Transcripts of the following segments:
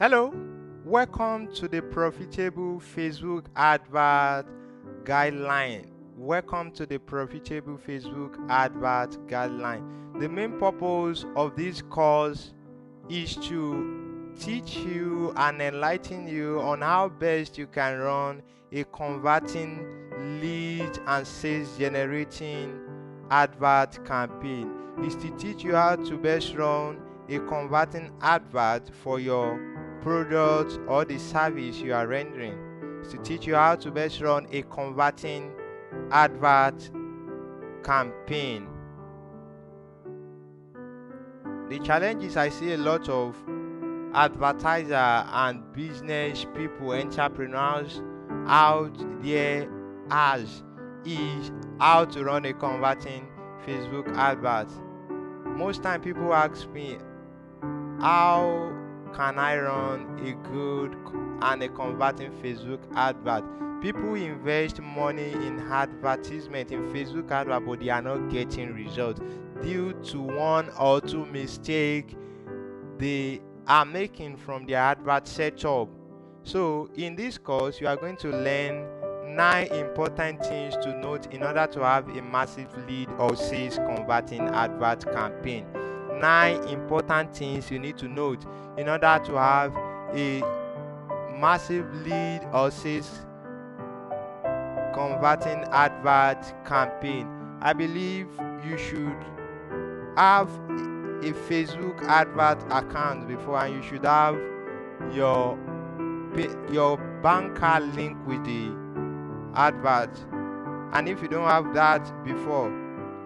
Hello, welcome to the Profitable Facebook Advert Guideline. Welcome to the Profitable Facebook Advert Guideline. The main purpose of this course is to teach you and enlighten you on how best you can run a converting lead and sales generating advert campaign. Is to teach you how to best run a converting advert for your product or the service you are rendering. Is to teach you how to best run a converting advert campaign. The challenge is I see a lot of advertiser and business people, entrepreneurs out there as is how to run a converting Facebook advert. Most time people ask me, how can I run a good and a converting Facebook advert? People invest money in advertisement in Facebook advert, but they are not getting results due to one or two mistakes they are making from their advert setup. So in this course, you are going to learn 9 important things to note in order to have a massive lead or sales converting advert campaign. 9 important things you need to note in order to have a massive lead or sales converting advert campaign. I believe you should have a Facebook advert account before, and you should have your banker link with the advert. And if you don't have that before,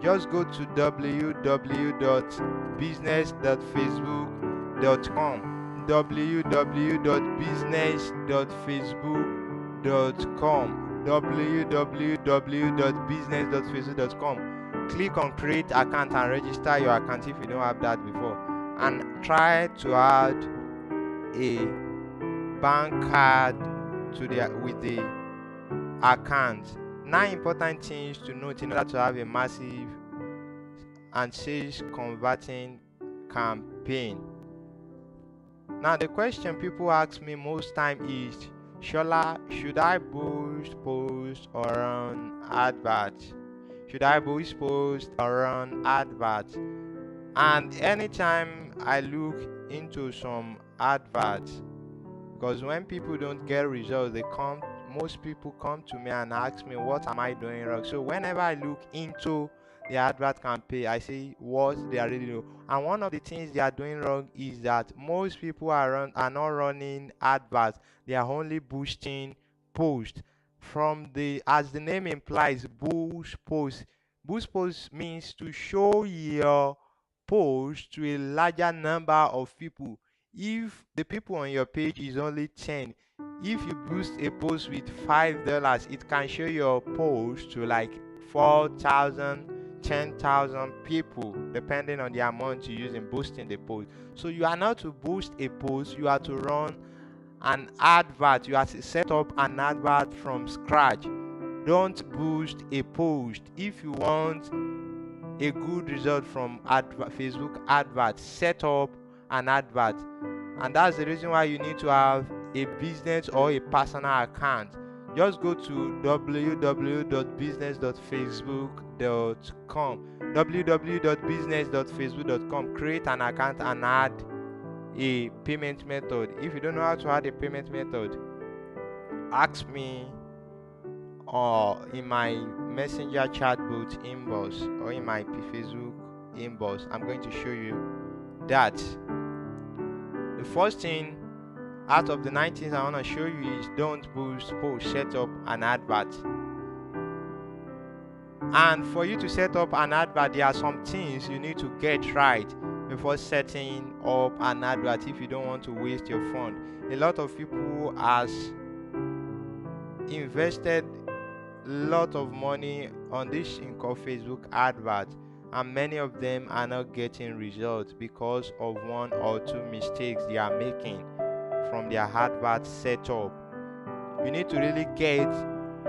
just go to www.business.facebook.com www.business.facebook.com www.business.facebook.com. Click on create account and register your account if you don't have that before, and try to add a bank card to with the account. 9 important things to note in order to have a massive and sales converting campaign. Now the question people ask me most time is, Shola, should I boost post or run advert? Should I boost post or run advert? And anytime I look into some adverts, because when people don't get results, most people come to me and ask me, what am I doing wrong? So whenever I look into the advert campaign, I see what they are really doing. And one of the things they are doing wrong is that most people are not running adverts. They are only boosting posts. As the name implies, boost post. Boost post means to show your post to a larger number of people. If the people on your page is only 10, if you boost a post with $5, it can show your post to like 4,000, 10,000 people, depending on the amount you use in boosting the post. So you are not to boost a post, you are to run an advert. You have to set up an advert from scratch. Don't boost a post. If you want a good result from Facebook advert, set up an advert. And that's the reason why you need to have a business or a personal account. Just go to www.business.facebook.com www.business.facebook.com, create an account and add a payment method. If you don't know how to add a payment method, ask me or in my messenger chatbot inbox or in my Facebook inbox. I'm going to show you that. The first thing out of the 9 things I want to show you is don't boost post, set up an advert. And for you to set up an advert, there are some things you need to get right before setting up an advert if you don't want to waste your fund. A lot of people has invested a lot of money on this thing called Facebook advert, and many of them are not getting results because of 1 or 2 mistakes they are making from their advert setup. You need to really get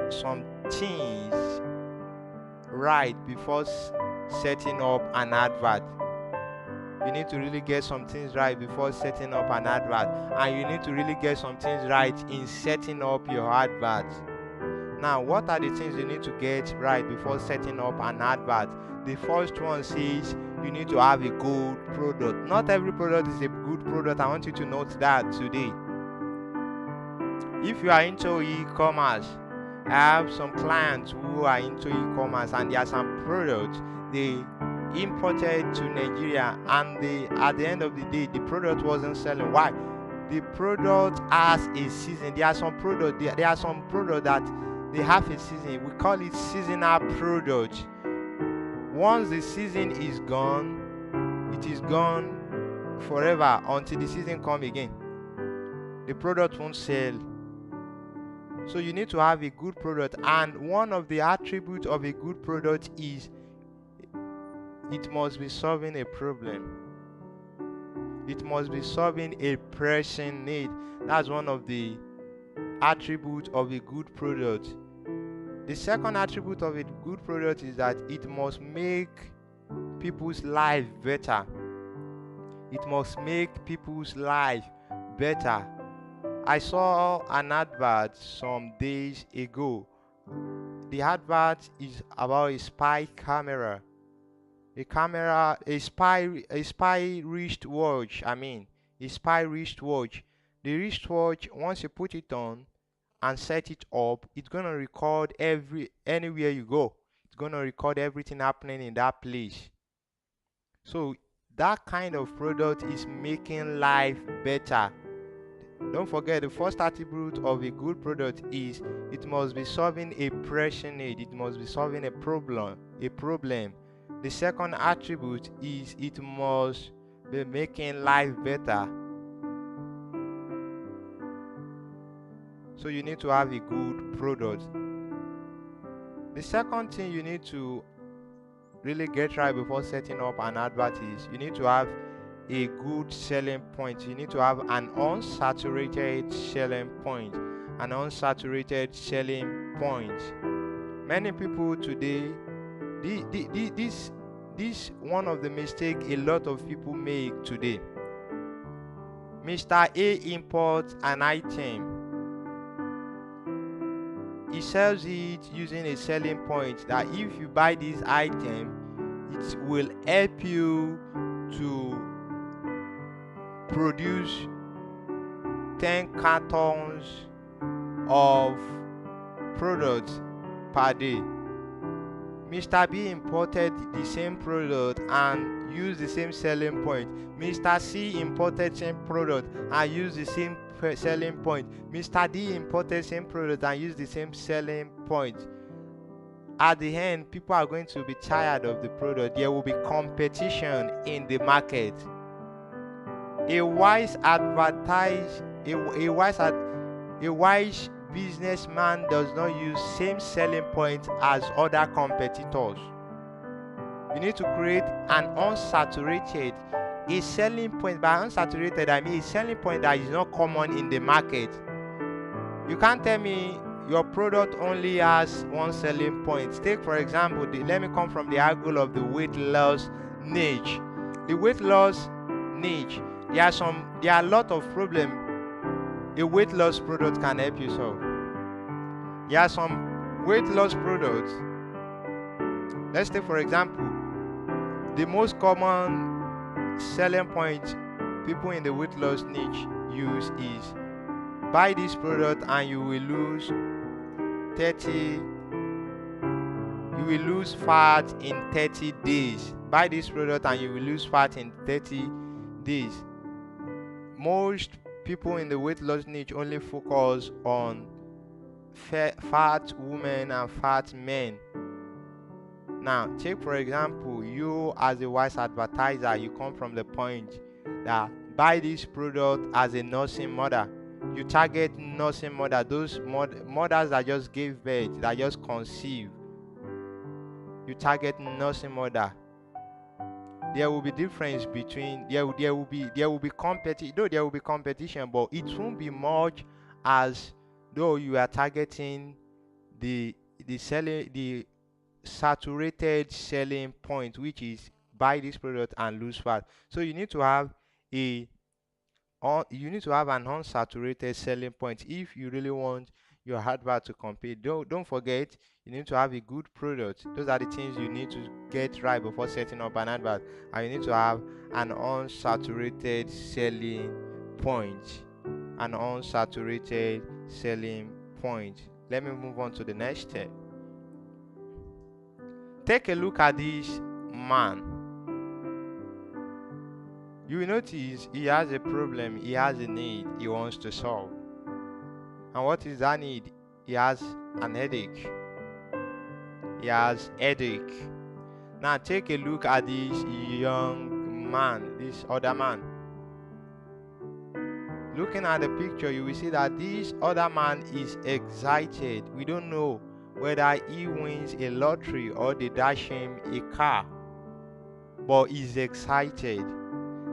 some things right before setting up an advert. You need to really get some things right before setting up an advert, and you need to really get some things right in setting up your advert. Now, what are the things you need to get right before setting up an advert? The first one says you need to have a good product. Not every product is a good product. I want you to note that today. If you are into e-commerce, I have some clients who are into e-commerce, and there are some products they imported to Nigeria, and at the end of the day, the product wasn't selling. Why? The product has a season. There are some product that they have a season. We call it seasonal product. Once the season is gone, it is gone forever until the season comes again. The product won't sell. So you need to have a good product, and one of the attributes of a good product is it must be solving a problem. It must be solving a pressing need. That's one of the attributes of a good product. The second attribute of a good product is that it must make people's life better. It must make people's life better. I saw an advert some days ago. The advert is about a spy camera. A spy wristwatch. A spy wristwatch. The wristwatch, once you put it on and set it up, it's gonna record anywhere you go. It's gonna record everything happening in that place. So that kind of product is making life better. Don't forget, the first attribute of a good product is it must be solving a pressing need. It must be solving a problem. The second attribute is it must be making life better. So you need to have a good product. The second thing you need to really get right before setting up an advert is you need to have a good selling point. You need to have an unsaturated selling point. Many people today, this one of the mistakes a lot of people make today. Mr. A imports an item. He sells it using a selling point that if you buy this item, it will help you to produce 10 cartons of products per day. Mr. B imported the same product and used the same selling point. Mr. C imported same product and used the same selling point. Mr. D imported same product and used the same selling point. At the end, people are going to be tired of the product. There will be competition in the market. A wise businessman does not use same selling point as other competitors. You need to create an unsaturated, a selling point. By unsaturated, I mean a selling point that is not common in the market. You can't tell me your product only has one selling point. Take for example, let me come from the angle of the weight loss niche. The weight loss niche, there are a lot of problems a weight loss product can help you solve. There are some weight loss products. Let's take for example, the most common selling point people in the weight loss niche use is buy this product and you will lose fat in 30 days. Buy this product and you will lose fat in 30 days. Most people in the weight loss niche only focus on fat women and fat men. Now, take for example, you as a wise advertiser, you come from the point that buy this product as a nursing mother. You target nursing mother, those mothers that just gave birth, that just conceive. You target nursing mother. There will be difference between there will be competition, but it won't be much as though you are targeting the saturated selling point, which is buy this product and lose fat. So you need to have an unsaturated selling point if you really want your advert to compete. Don't forget, you need to have a good product. Those are the things you need to get right before setting up an advert. And you need to have an unsaturated selling point. An unsaturated selling point. Let me move on to the next step. Take a look at this man. You will notice he has a problem, he has a need he wants to solve. And what is that need? He has an headache. He has headache. Now take a look at this young man, this other man. Looking at the picture, you will see that this other man is excited. We don't know whether he wins a lottery or they dash him a car, but he's excited.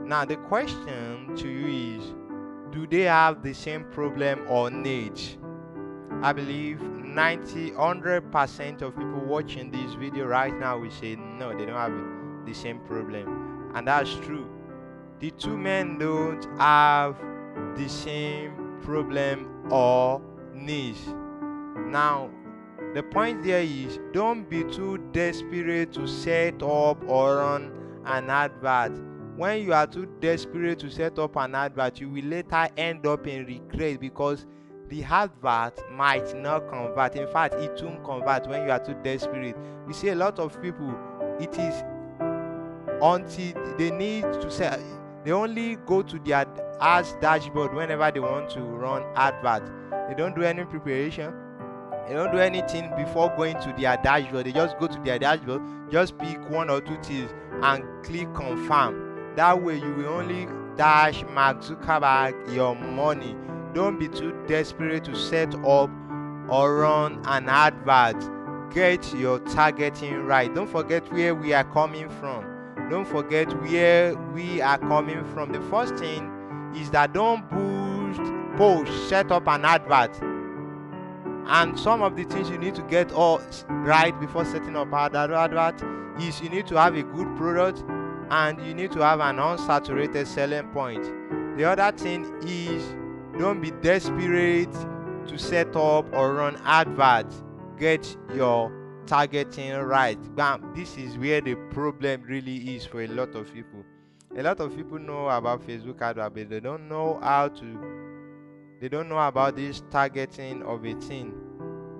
Now the question to you is, do they have the same problem or need? I believe 100% of people watching this video right now will say no, they don't have the same problem. And that's true. The two men don't have the same problem or needs. Now the point there is, don't be too desperate to set up or run an advert. When you are too desperate to set up an advert, you will later end up in regret because the advert might not convert. In fact, it won't convert when you are too desperate. We see a lot of people, it is until they need to sell, they only go to their ads dashboard whenever they want to run advert. They don't do any preparation. They don't do anything before going to their dashboard. They just go to their dashboard, just pick one or two things and click confirm. That way you will only dash Mark Zuckerberg your money. Don't be too desperate to set up or run an advert. Get your targeting right. Don't forget where we are coming from. Don't forget where we are coming from. The first thing is that don't post, set up an advert. And some of the things you need to get all right before setting up an advert is you need to have a good product and you need to have an unsaturated selling point. The other thing is, don't be desperate to set up or run adverts. Get your targeting right. Bam. This is where the problem really is for a lot of people. A lot of people know about Facebook advert, but they don't know about this targeting of a thing.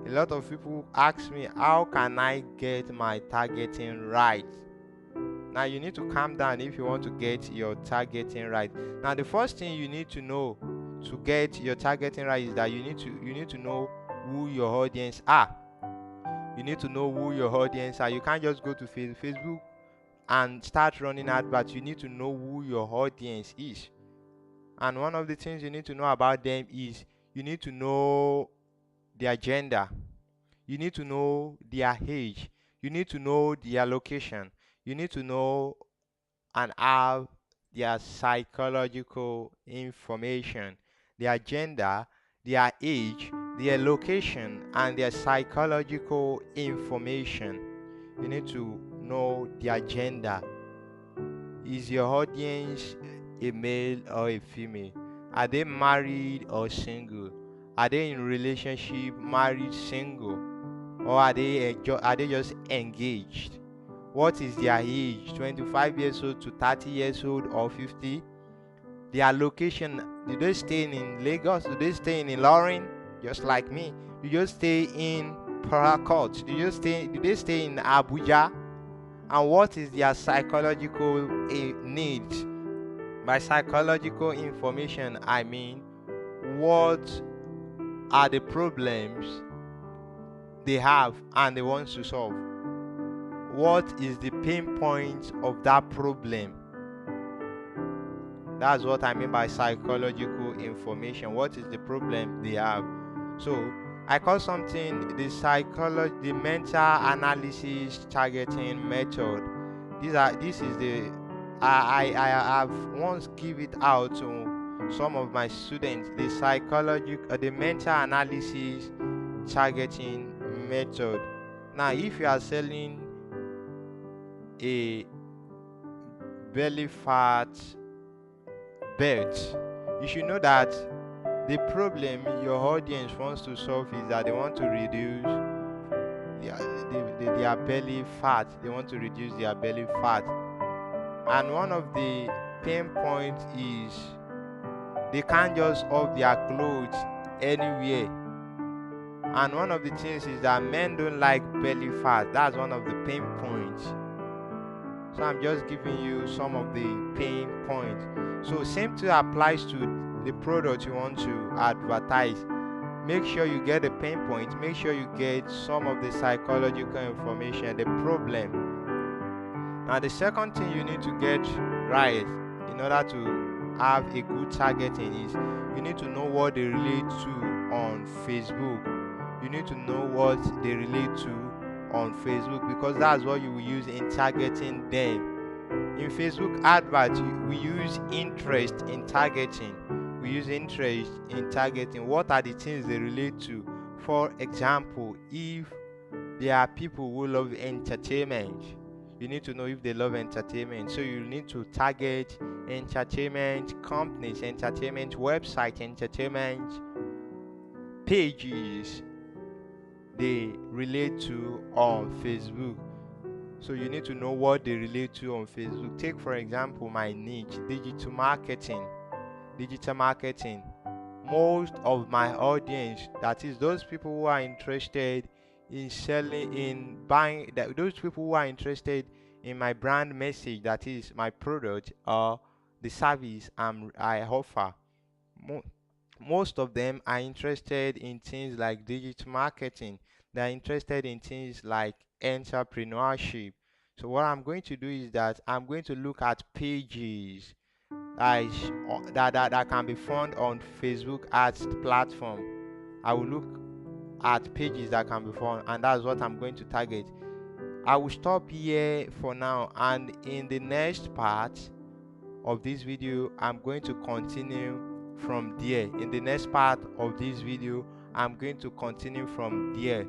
A lot of people ask me, how can I get my targeting right? Now you need to calm down if you want to get your targeting right. Now the first thing you need to know to get your targeting right is that you need to know who your audience are. You need to know who your audience are. You can't just go to Facebook and start running adverts. You need to know who your audience is. And one of the things you need to know about them is you need to know their gender. You need to know their age. You need to know their location. You need to know and have their psychological information, their gender, their age, their location, and their psychological information. You need to know their gender. Is your audience a male or a female? Are they married or single? Are they in relationship, married, single? Or are they just engaged? What is their age? 25 years old to 30 years old or 50? Their location, do they stay in Lagos? Do they stay in Ilorin? Just like me. Do you stay in Paracourt? Do they stay in Abuja? And what is their psychological needs? By psychological information, I mean, what are the problems they have and they want to solve? What is the pain point of that problem? That's what I mean by psychological information. What is the problem they have? So I call something the mental analysis targeting method. I have once give it out to some of my students. The mental analysis targeting method. Now, if you are selling a belly fat belt. You should know that the problem your audience wants to solve is that they want to reduce their belly fat. They want to reduce their belly fat. And one of the pain points is they can't just off their clothes anywhere. And one of the things is that men don't like belly fat. That's one of the pain points. So I'm just giving you some of the pain points. So same thing applies to the product you want to advertise. Make sure you get the pain point. Make sure you get some of the psychological information, the problem. Now the second thing you need to get right in order to have a good targeting is you need to know what they relate to on Facebook. You need to know what they relate to on Facebook, because that's what you will use in targeting them. In Facebook adverts, we use interest in targeting. We use interest in targeting. What are the things they relate to? For example, if there are people who love entertainment, you need to know if they love entertainment. So you need to target entertainment companies, entertainment websites, entertainment pages they relate to on Facebook. So you need to know what they relate to on Facebook. Take for example my niche, digital marketing. Most of my audience, that is those people who are interested in selling, in buying, that those people who are interested in my brand message, that is my product or the service I offer, most of them are interested in things like digital marketing. They're interested in things like entrepreneurship. So what I'm going to do is that I'm going to look at pages that can be found on Facebook ads platform. I will look at pages that can be found, and that's what I'm going to target. I will stop here for now, and in the next part of this video I'm going to continue from there. In the next part of this video I'm going to continue from there.